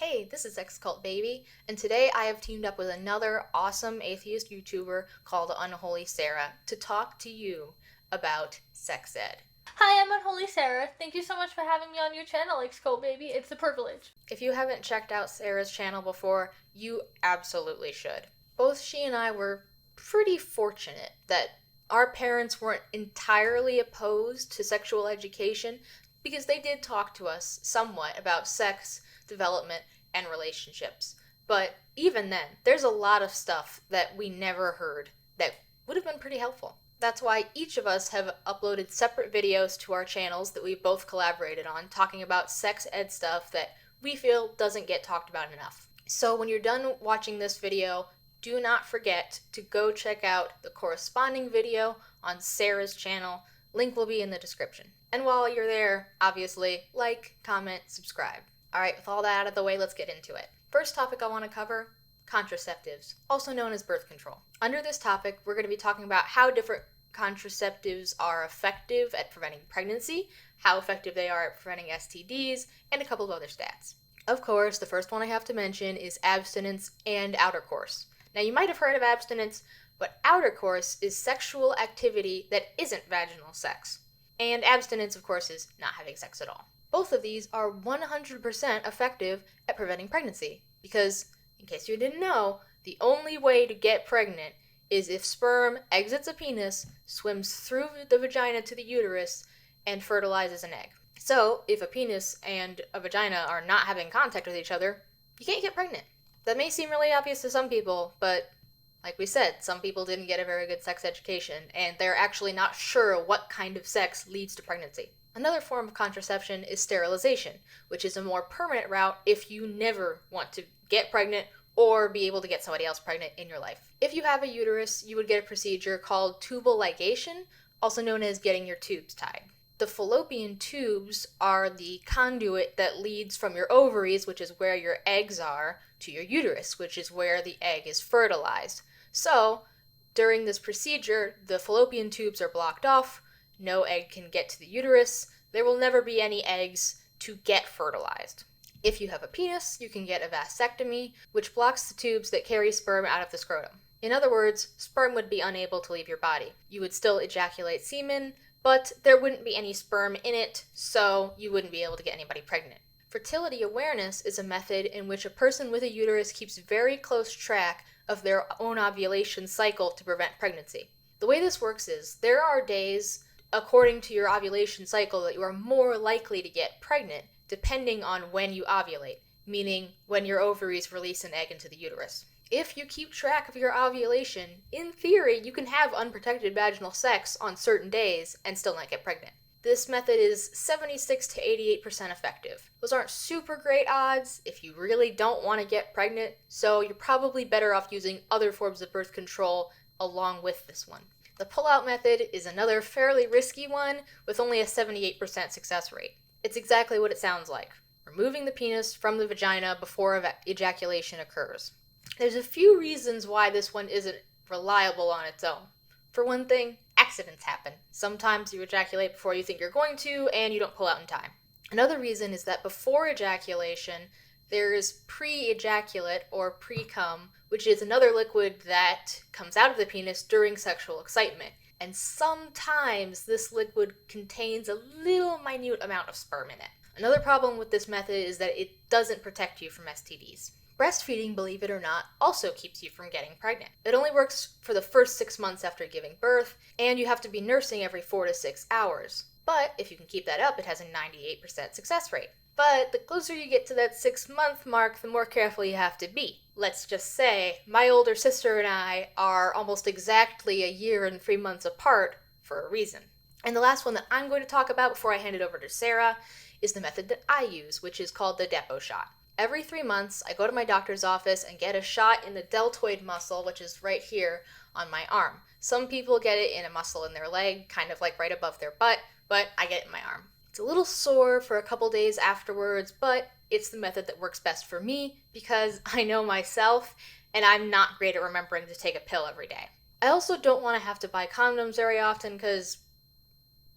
Hey, this is Sex Cult Baby, and today I have teamed up with another awesome atheist YouTuber called Unholy Sara to talk to you about sex ed. Hi, I'm Unholy Sara. Thank you so much for having me on your channel, X-Cult Baby. It's a privilege. If you haven't checked out Sara's channel before, you absolutely should. Both she and I were pretty fortunate that our parents weren't entirely opposed to sexual education because they did talk to us somewhat about sex, development, and relationships. But even then, there's a lot of stuff that we never heard that would have been pretty helpful. That's why each of us have uploaded separate videos to our channels that we've both collaborated on, talking about sex ed stuff that we feel doesn't get talked about enough. So when you're done watching this video, do not forget to go check out the corresponding video on Sara's channel. Link will be in the description. And while you're there, obviously, like, comment, subscribe. Alright, with all that out of the way, let's get into it. First topic I want to cover, contraceptives, also known as birth control. Under this topic, we're going to be talking about how different contraceptives are effective at preventing pregnancy, how effective they are at preventing STDs, and a couple of other stats. Of course, the first one I have to mention is abstinence and outer course. Now, you might have heard of abstinence, but outer course is sexual activity that isn't vaginal sex. And abstinence, of course, is not having sex at all. Both of these are 100% effective at preventing pregnancy because, in case you didn't know, the only way to get pregnant is if sperm exits a penis, swims through the vagina to the uterus, and fertilizes an egg. So, if a penis and a vagina are not having contact with each other, you can't get pregnant. That may seem really obvious to some people, but like we said, some people didn't get a very good sex education, and they're actually not sure what kind of sex leads to pregnancy. Another form of contraception is sterilization, which is a more permanent route if you never want to get pregnant or be able to get somebody else pregnant in your life. If you have a uterus, you would get a procedure called tubal ligation, also known as getting your tubes tied. The fallopian tubes are the conduit that leads from your ovaries, which is where your eggs are, to your uterus, which is where the egg is fertilized. So, during this procedure, the fallopian tubes are blocked off, no egg can get to the uterus, there will never be any eggs to get fertilized. If you have a penis, you can get a vasectomy, which blocks the tubes that carry sperm out of the scrotum. In other words, sperm would be unable to leave your body. You would still ejaculate semen, but there wouldn't be any sperm in it, so you wouldn't be able to get anybody pregnant. Fertility awareness is a method in which a person with a uterus keeps very close track of their own ovulation cycle to prevent pregnancy. The way this works is there are days, according to your ovulation cycle, that you are more likely to get pregnant depending on when you ovulate, meaning when your ovaries release an egg into the uterus. If you keep track of your ovulation, in theory, you can have unprotected vaginal sex on certain days and still not get pregnant. This method is 76 to 88% effective. Those aren't super great odds if you really don't want to get pregnant, so you're probably better off using other forms of birth control along with this one. The pull-out method is another fairly risky one with only a 78% success rate. It's exactly what it sounds like, removing the penis from the vagina before ejaculation occurs. There's a few reasons why this one isn't reliable on its own. For one thing, accidents happen. Sometimes you ejaculate before you think you're going to, and you don't pull out in time. Another reason is that before ejaculation, there is pre-ejaculate or pre-cum, which is another liquid that comes out of the penis during sexual excitement. And sometimes this liquid contains a little minute amount of sperm in it. Another problem with this method is that it doesn't protect you from STDs. Breastfeeding, believe it or not, also keeps you from getting pregnant. It only works for the first 6 months after giving birth, and you have to be nursing every 4 to 6 hours. But if you can keep that up, it has a 98% success rate. But the closer you get to that 6-month mark, the more careful you have to be. Let's just say, my older sister and I are almost exactly a year and 3 months apart for a reason. And the last one that I'm going to talk about before I hand it over to Sara is the method that I use, which is called the depot shot. Every 3 months, I go to my doctor's office and get a shot in the deltoid muscle, which is right here on my arm. Some people get it in a muscle in their leg, kind of like right above their butt, but I get it in my arm. It's a little sore for a couple days afterwards, but it's the method that works best for me because I know myself and I'm not great at remembering to take a pill every day. I also don't want to have to buy condoms very often because,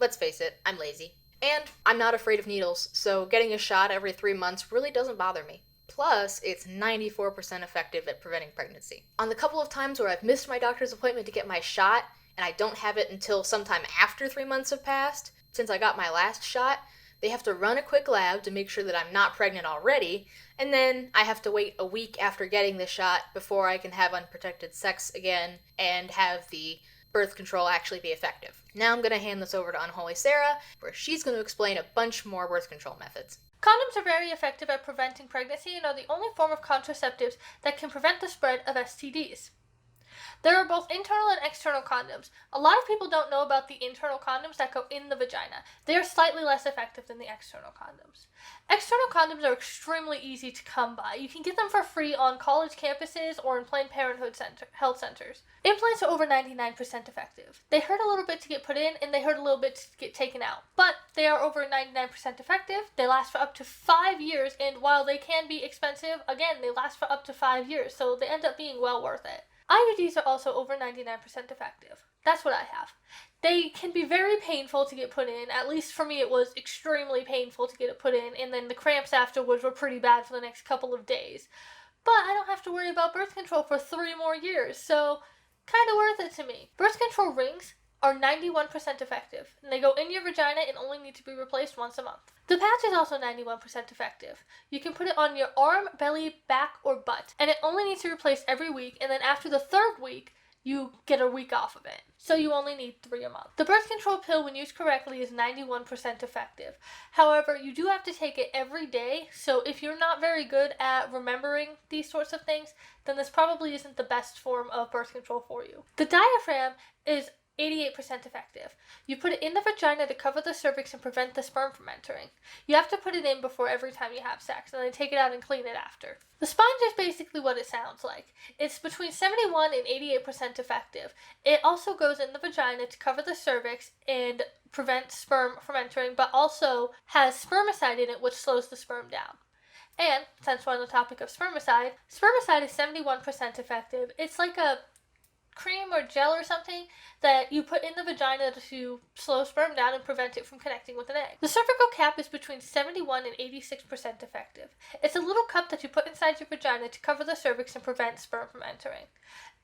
let's face it, I'm lazy. And I'm not afraid of needles, so getting a shot every 3 months really doesn't bother me. Plus, it's 94% effective at preventing pregnancy. On the couple of times where I've missed my doctor's appointment to get my shot, and I don't have it until sometime after 3 months have passed, since I got my last shot, they have to run a quick lab to make sure that I'm not pregnant already, and then I have to wait a week after getting the shot before I can have unprotected sex again and have the birth control actually be effective. Now I'm going to hand this over to Unholy Sara, where she's going to explain a bunch more birth control methods. Condoms are very effective at preventing pregnancy and are the only form of contraceptives that can prevent the spread of STDs. There are both internal and external condoms. A lot of people don't know about the internal condoms that go in the vagina. They are slightly less effective than the external condoms. External condoms are extremely easy to come by. You can get them for free on college campuses or in Planned Parenthood health centers. Implants are over 99% effective. They hurt a little bit to get put in and they hurt a little bit to get taken out. But they are over 99% effective. They last for up to 5 years, and while they can be expensive, again, they last for up to 5 years, so they end up being well worth it. IUDs are also over 99% effective. That's what I have. They can be very painful to get put in. At least for me, it was extremely painful to get it put in, and then the cramps afterwards were pretty bad for the next couple of days. But I don't have to worry about birth control for 3 more years, so kind of worth it to me. Birth control rings are 91% effective, and they go in your vagina and only need to be replaced once a month. The patch is also 91% effective. You can put it on your arm, belly, back, or butt, and it only needs to be replaced every week, and then after the 3rd week, you get a week off of it. So you only need 3 a month. The birth control pill, when used correctly, is 91% effective. However, you do have to take it every day, so if you're not very good at remembering these sorts of things, then this probably isn't the best form of birth control for you. The diaphragm is 88% effective. You put it in the vagina to cover the cervix and prevent the sperm from entering. You have to put it in before every time you have sex, and then take it out and clean it after. The sponge is basically what it sounds like. It's between 71 and 88% effective. It also goes in the vagina to cover the cervix and prevent sperm from entering, but also has spermicide in it, which slows the sperm down. And, since we're on the topic of spermicide is 71% effective. It's like a cream or gel or something that you put in the vagina to slow sperm down and prevent it from connecting with an egg. The cervical cap is between 71 and 86% effective. It's a little cup that you put inside your vagina to cover the cervix and prevent sperm from entering.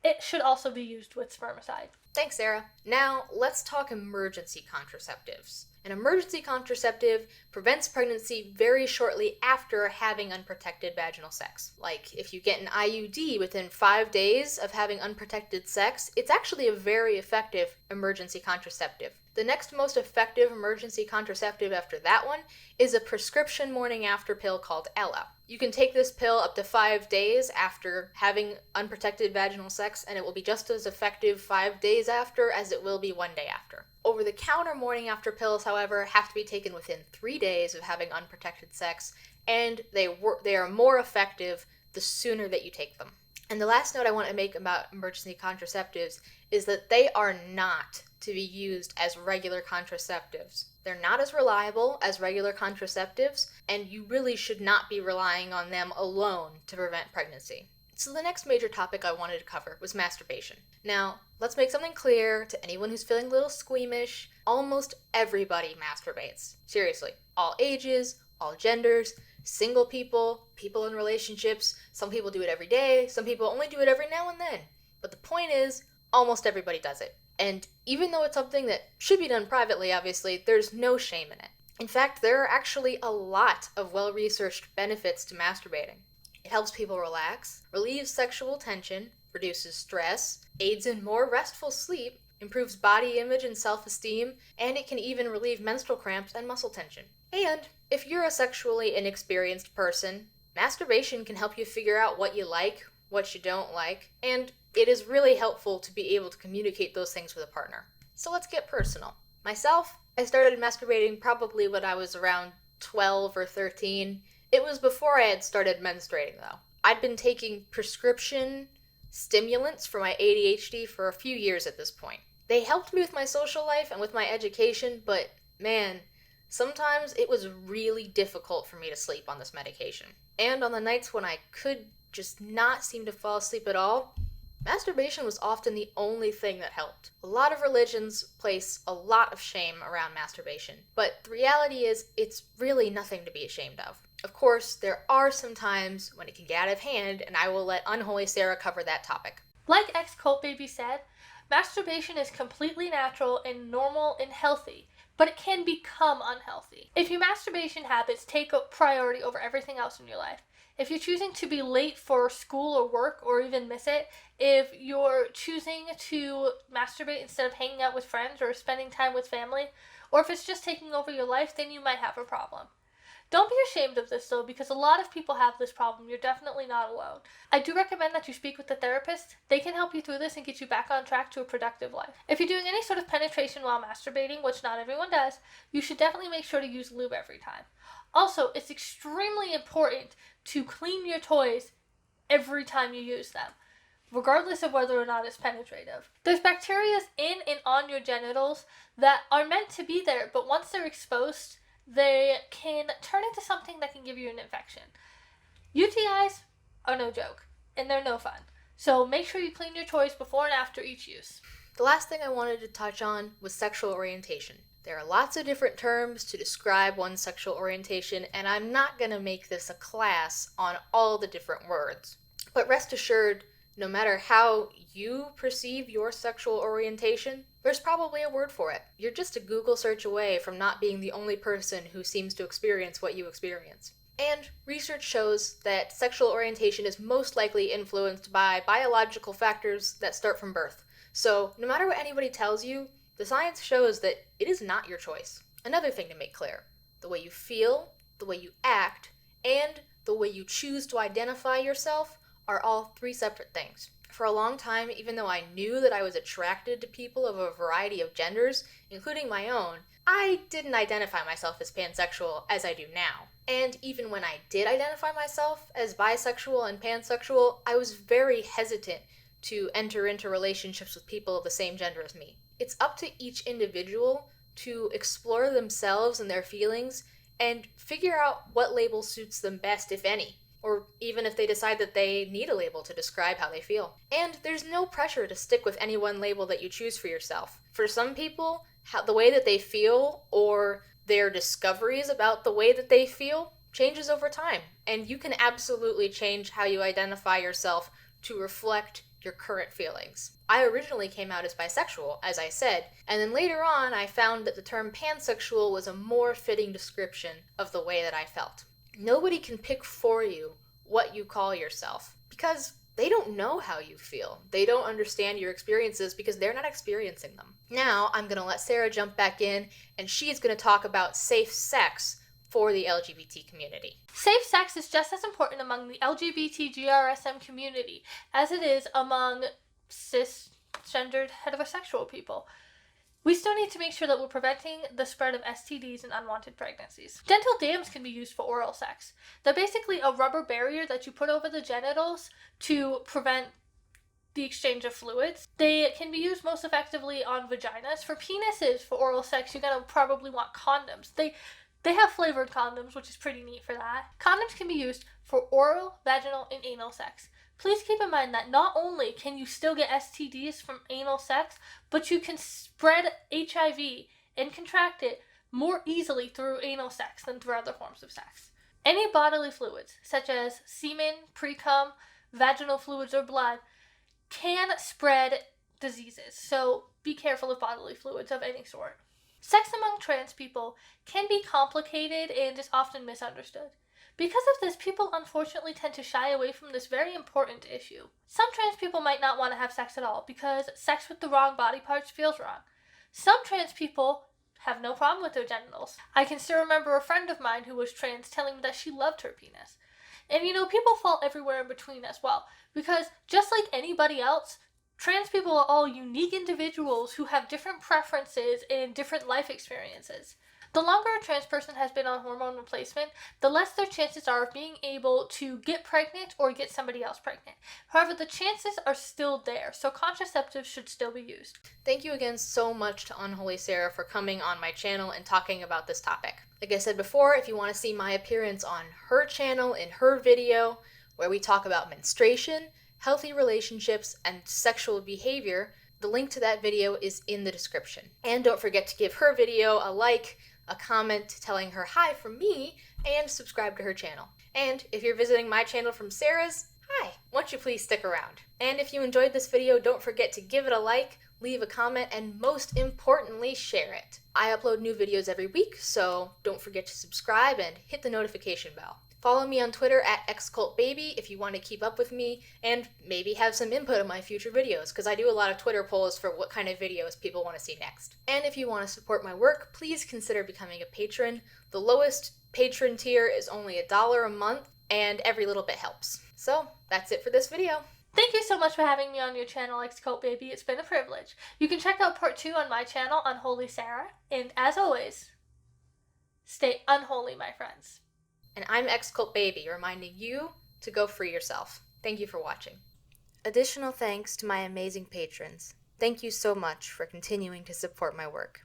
It should also be used with spermicide. Thanks, Sara. Now, let's talk emergency contraceptives. An emergency contraceptive prevents pregnancy very shortly after having unprotected vaginal sex. Like, if you get an IUD within 5 days of having unprotected sex, it's actually a very effective emergency contraceptive. The next most effective emergency contraceptive after that one is a prescription morning after pill called Ella. You can take this pill up to 5 days after having unprotected vaginal sex, and it will be just as effective 5 days after as it will be 1 day after. Over-the-counter morning after pills, however, have to be taken within 3 days of having unprotected sex, and they are more effective the sooner that you take them. And the last note I want to make about emergency contraceptives is that they are not to be used as regular contraceptives. They're not as reliable as regular contraceptives, and you really should not be relying on them alone to prevent pregnancy. So the next major topic I wanted to cover was masturbation. Now, let's make something clear to anyone who's feeling a little squeamish. Almost everybody masturbates. Seriously, all ages, all genders, single people, people in relationships. Some people do it every day, some people only do it every now and then. But the point is, almost everybody does it. And even though it's something that should be done privately, obviously, there's no shame in it. In fact, there are actually a lot of well-researched benefits to masturbating. It helps people relax, relieves sexual tension, reduces stress, aids in more restful sleep, improves body image and self-esteem, and it can even relieve menstrual cramps and muscle tension. And if you're a sexually inexperienced person, masturbation can help you figure out what you like, what you don't like, and it is really helpful to be able to communicate those things with a partner. So let's get personal. Myself, I started masturbating probably when I was around 12 or 13. It was before I had started menstruating, though. I'd been taking prescription stimulants for my ADHD for a few years at this point. They helped me with my social life and with my education, but man, sometimes it was really difficult for me to sleep on this medication. And on the nights when I could just not seem to fall asleep at all, masturbation was often the only thing that helped. A lot of religions place a lot of shame around masturbation, but the reality is it's really nothing to be ashamed of. Of course, there are some times when it can get out of hand, and I will let Unholy Sara cover that topic. Like ex Cult Baby said, masturbation is completely natural and normal and healthy, but it can become unhealthy. If your masturbation habits take a priority over everything else in your life, if you're choosing to be late for school or work or even miss it, if you're choosing to masturbate instead of hanging out with friends or spending time with family, or if it's just taking over your life, then you might have a problem. Don't be ashamed of this though, because a lot of people have this problem. You're definitely not alone. I do recommend that you speak with a therapist. They can help you through this and get you back on track to a productive life. If you're doing any sort of penetration while masturbating, which not everyone does, you should definitely make sure to use lube every time. Also, it's extremely important to clean your toys every time you use them, regardless of whether or not it's penetrative. There's bacteria in and on your genitals that are meant to be there, but once they're exposed, they can turn into something that can give you an infection. UTIs are no joke, and they're no fun. So make sure you clean your toys before and after each use. The last thing I wanted to touch on was sexual orientation. There are lots of different terms to describe one's sexual orientation, and I'm not going to make this a class on all the different words. But rest assured, no matter how you perceive your sexual orientation, there's probably a word for it. You're just a Google search away from not being the only person who seems to experience what you experience. And research shows that sexual orientation is most likely influenced by biological factors that start from birth. So, no matter what anybody tells you, the science shows that it is not your choice. Another thing to make clear, the way you feel, the way you act, and the way you choose to identify yourself are all three separate things. For a long time, even though I knew that I was attracted to people of a variety of genders, including my own, I didn't identify myself as pansexual as I do now. And even when I did identify myself as bisexual and pansexual, I was very hesitant to enter into relationships with people of the same gender as me. It's up to each individual to explore themselves and their feelings and figure out what label suits them best, if any. Or even if they decide that they need a label to describe how they feel. And there's no pressure to stick with any one label that you choose for yourself. For some people, the way that they feel or their discoveries about the way that they feel changes over time. And you can absolutely change how you identify yourself to reflect your current feelings. I originally came out as bisexual, as I said, and then later on I found that the term pansexual was a more fitting description of the way that I felt. Nobody can pick for you what you call yourself because they don't know how you feel. They don't understand your experiences because they're not experiencing them. Now, I'm going to let Sara jump back in, and she's going to talk about safe sex for the LGBT community. Safe sex is just as important among the LGBT GRSM community as it is among cisgendered heterosexual people. We still need to make sure that we're preventing the spread of STDs and unwanted pregnancies. Dental dams can be used for oral sex. They're basically a rubber barrier that you put over the genitals to prevent the exchange of fluids. They can be used most effectively on vaginas. For penises, for oral sex, you're gonna probably want condoms. They have flavored condoms, which is pretty neat for that. Condoms can be used for oral, vaginal, and anal sex. Please keep in mind that not only can you still get STDs from anal sex, but you can spread HIV and contract it more easily through anal sex than through other forms of sex. Any bodily fluids, such as semen, pre-cum, vaginal fluids, or blood, can spread diseases, so be careful of bodily fluids of any sort. Sex among trans people can be complicated and is often misunderstood. Because of this, people unfortunately tend to shy away from this very important issue. Some trans people might not want to have sex at all because sex with the wrong body parts feels wrong. Some trans people have no problem with their genitals. I can still remember a friend of mine who was trans telling me that she loved her penis. And people fall everywhere in between as well. Because just like anybody else, trans people are all unique individuals who have different preferences and different life experiences. The longer a trans person has been on hormone replacement, the less their chances are of being able to get pregnant or get somebody else pregnant. However, the chances are still there, so contraceptives should still be used. Thank you again so much to Unholy Sara for coming on my channel and talking about this topic. Like I said before, if you want to see my appearance on her channel in her video, where we talk about menstruation, healthy relationships, and sexual behavior, the link to that video is in the description. And don't forget to give her video a like, a comment telling her hi from me, and subscribe to her channel. And if you're visiting my channel from Sara's, hi! Won't you please stick around? And if you enjoyed this video, don't forget to give it a like, leave a comment, and most importantly, share it. I upload new videos every week, so don't forget to subscribe and hit the notification bell. Follow me on Twitter at xcultbaby if you want to keep up with me and maybe have some input on my future videos, because I do a lot of Twitter polls for what kind of videos people want to see next. And if you want to support my work, please consider becoming a patron. The lowest patron tier is only $1 a month, and every little bit helps. So that's it for this video. Thank you so much for having me on your channel, Xcult Baby. It's been a privilege. You can check out part 2 on my channel, Unholy Sara. And as always, stay unholy, my friends. And I'm Xcult Baby, reminding you to go free yourself. Thank you for watching. Additional thanks to my amazing patrons. Thank you so much for continuing to support my work.